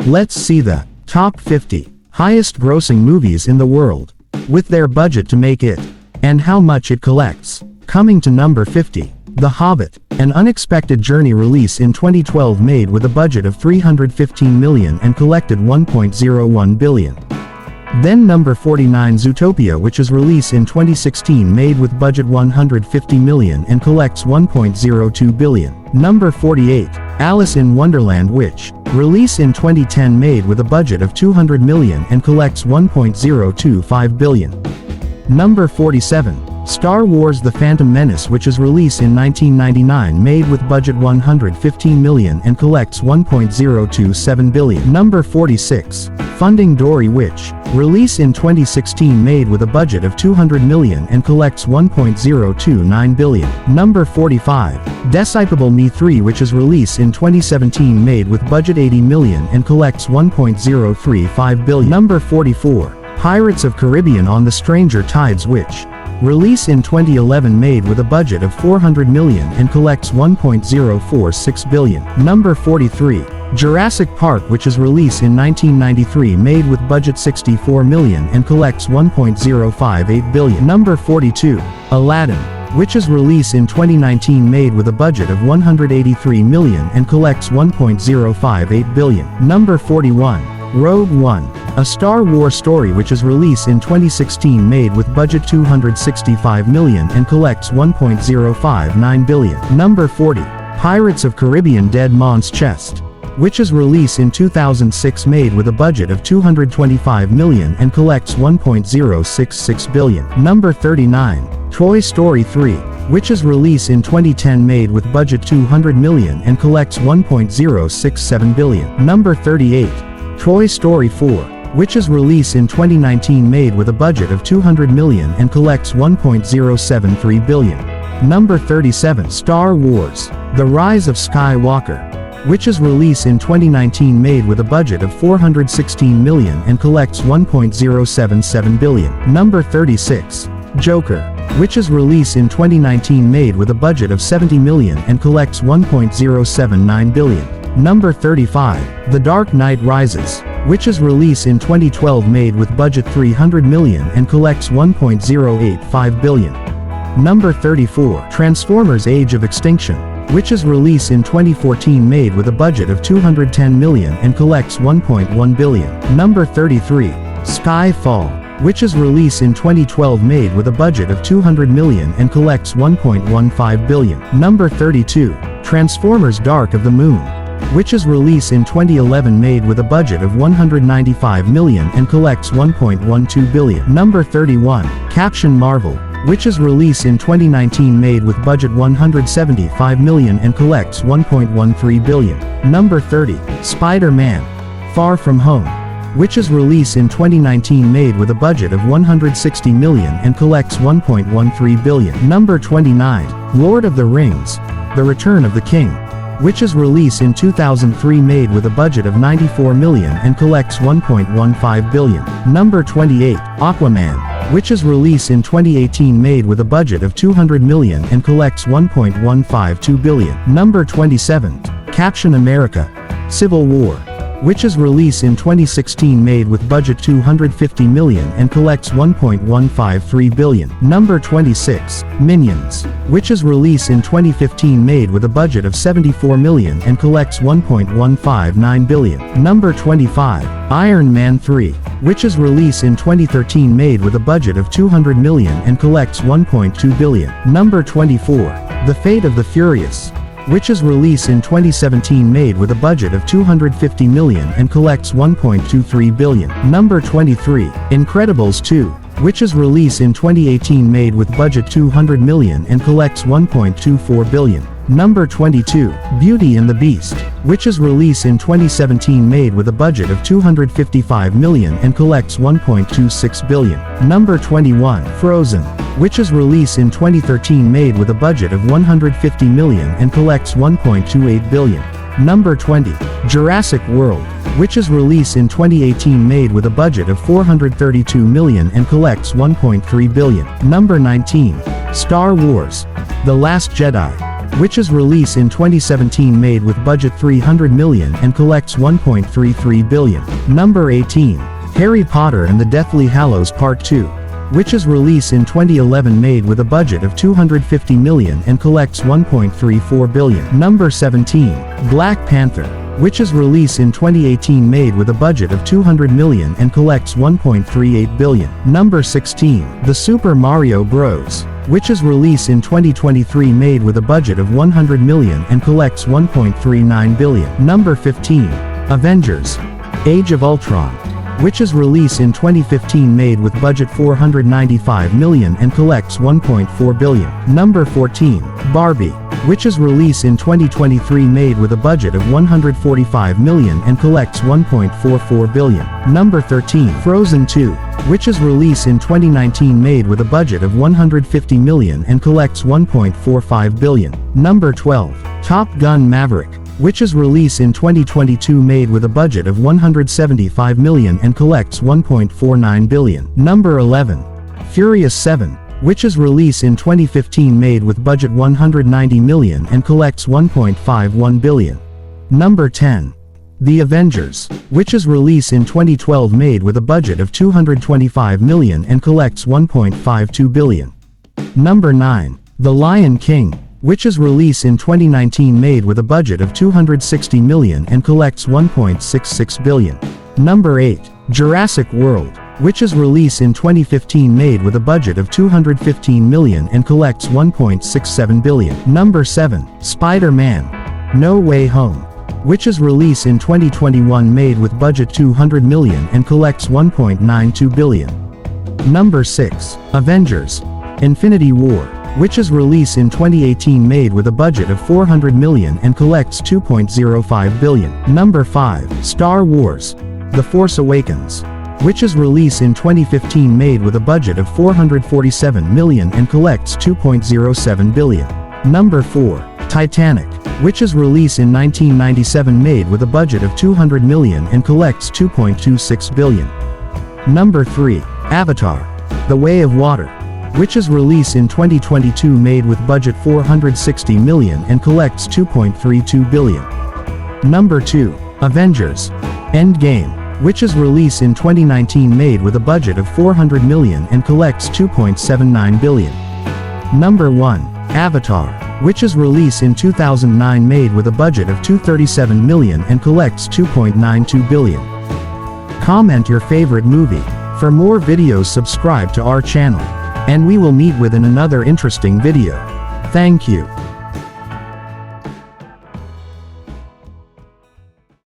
Let's see the top 50 highest grossing movies in the world, with their budget to make it, and how much it collects. Coming to number 50, The Hobbit, an unexpected journey release in 2012 made with a budget of $315 million and collected $1.01 billion. Then number 49 Zootopia, which is released in 2016 made with budget $150 million and collects $1.02 billion. Number 48, Alice in Wonderland, which, released in 2010 made with a budget of $200 million and collects $1.025 billion. Number 47, Star Wars The Phantom Menace, which is released in 1999 made with budget $115 million and collects $1.027 billion. Number 46, Finding Dory, which, released in 2016 made with a budget of $200 million and collects $1.029 billion. Number 45, Despicable Me 3, which is released in 2017 made with budget $80 million and collects $1.035 billion. Number 44, Pirates of Caribbean on the Stranger Tides, which, released in 2011 made with a budget of $400 million and collects $1.046 billion. Number 43, Jurassic Park, which is released in 1993 made with budget $64 million and collects $1.058 billion. Number 42, Aladdin, which is released in 2019 made with a budget of $183 million and collects $1.058 billion. Number 41, Rogue One, a Star Wars story, which is released in 2016 made with budget $265 million and collects $1.059 billion. Number 40, Pirates of Caribbean Dead Man's Chest, which is released in 2006 made with a budget of $225 million and collects $1.066 billion. Number 39, Toy Story 3, which is released in 2010 made with budget $200 million and collects $1.067 billion. Number 38, Toy Story 4, which is released in 2019 made with a budget of $200 million and collects $1.073 billion. Number 37, Star Wars, The Rise of Skywalker, which is released in 2019 made with a budget of $416 million and collects $1.077 billion. Number 36, Joker, which is released in 2019 made with a budget of $70 million and collects $1.079 billion. Number 35, The Dark Knight Rises, which is released in 2012 made with budget $300 million and collects $1.085 billion. Number 34, Transformers Age of Extinction, which is released in 2014 made with a budget of $210 million and collects $1.1 billion. Number 33, Skyfall, which is released in 2012 made with a budget of $200 million and collects $1.15 billion. Number 32, Transformers Dark of the Moon, which is released in 2011 made with a budget of $195 million and collects $1.12 billion. Number 31, Captain Marvel, which is released in 2019 made with budget $175 million and collects $1.13 billion. Number 30, Spider-Man, Far From Home, which is released in 2019 made with a budget of $160 million and collects $1.13 billion. Number 29, Lord of the Rings, The Return of the King, which is released in 2003 made with a budget of $94 million and collects $1.15 billion. Number 28, Aquaman, which is released in 2018 made with a budget of $200 million and collects $1.152 billion. Number 27, Captain America, Civil War, which is released in 2016 made with budget $250 million and collects $1.153 billion. Number 26, Minions, which is released in 2015 made with a budget of $74 million and collects $1.159 billion. Number 25, Iron Man 3, which is released in 2013 made with a budget of $200 million and collects $1.2 billion. Number 24, The Fate of the Furious, which is released in 2017 made with a budget of $250 million and collects $1.23 billion. Number 23, Incredibles 2, which is released in 2018 made with budget $200 million and collects $1.24 billion. Number 22, Beauty and the Beast, which is released in 2017 made with a budget of $255 million and collects $1.26 billion. Number 21, Frozen, which is released in 2013 made with a budget of $150 million and collects $1.28 billion. Number 20, Jurassic World, which is released in 2018 made with a budget of $432 million and collects $1.3 billion. Number 19, Star Wars, The Last Jedi, which is released in 2017, made with budget $300 million and collects $1.33 billion. Number 18. Harry Potter and the Deathly Hallows Part 2, which is released in 2011, made with a budget of $250 million and collects $1.34 billion. Number 17. Black Panther, which is released in 2018, made with a budget of $200 million and collects $1.38 billion. Number 16. The Super Mario Bros., which is released in 2023, made with a budget of $100 million and collects $1.39 billion. Number 15. Avengers: Age of Ultron, which is released in 2015, made with budget $495 million and collects $1.4 billion. Number 14. Barbie, which is released in 2023, made with a budget of $145 million and collects $1.44 billion. Number 13. Frozen 2, which is released in 2019, made with a budget of $150 million and collects $1.45 billion. Number 12. Top Gun: Maverick, which is released in 2022, made with a budget of $175 million and collects $1.49 billion. Number 11. Furious 7, which is released in 2015, made with budget $190 million and collects $1.51 billion. Number 10. The Avengers, which is released in 2012, made with a budget of $225 million and collects $1.52 billion. Number 9. The Lion King, which is released in 2019, made with a budget of $260 million and collects $1.66 billion. Number 8. Jurassic World, which is released in 2015, made with a budget of $215 million and collects $1.67 billion. Number 7. Spider-Man: No Way Home, which is released in 2021, made with budget $200 million and collects $1.92 billion. Number 6. Avengers: Infinity War, which is released in 2018, made with a budget of $400 million and collects $2.05 billion. Number 5. Star Wars: The Force Awakens, which is released in 2015, made with a budget of $447 million and collects $2.07 billion. Number 4. Titanic, which is released in 1997, made with a budget of $200 million and collects $2.26 billion. Number 3. Avatar: The Way of Water, which is released in 2022, made with budget $460 million and collects $2.32 billion. Number 2. Avengers: Endgame, which is released in 2019, made with a budget of $400 million and collects $2.79 billion. Number 1. Avatar, which is released in 2009, made with a budget of $237 million and collects $2.92 billion. Comment your favorite movie. For more videos, subscribe to our channel, and we will meet with in another interesting video. Thank you.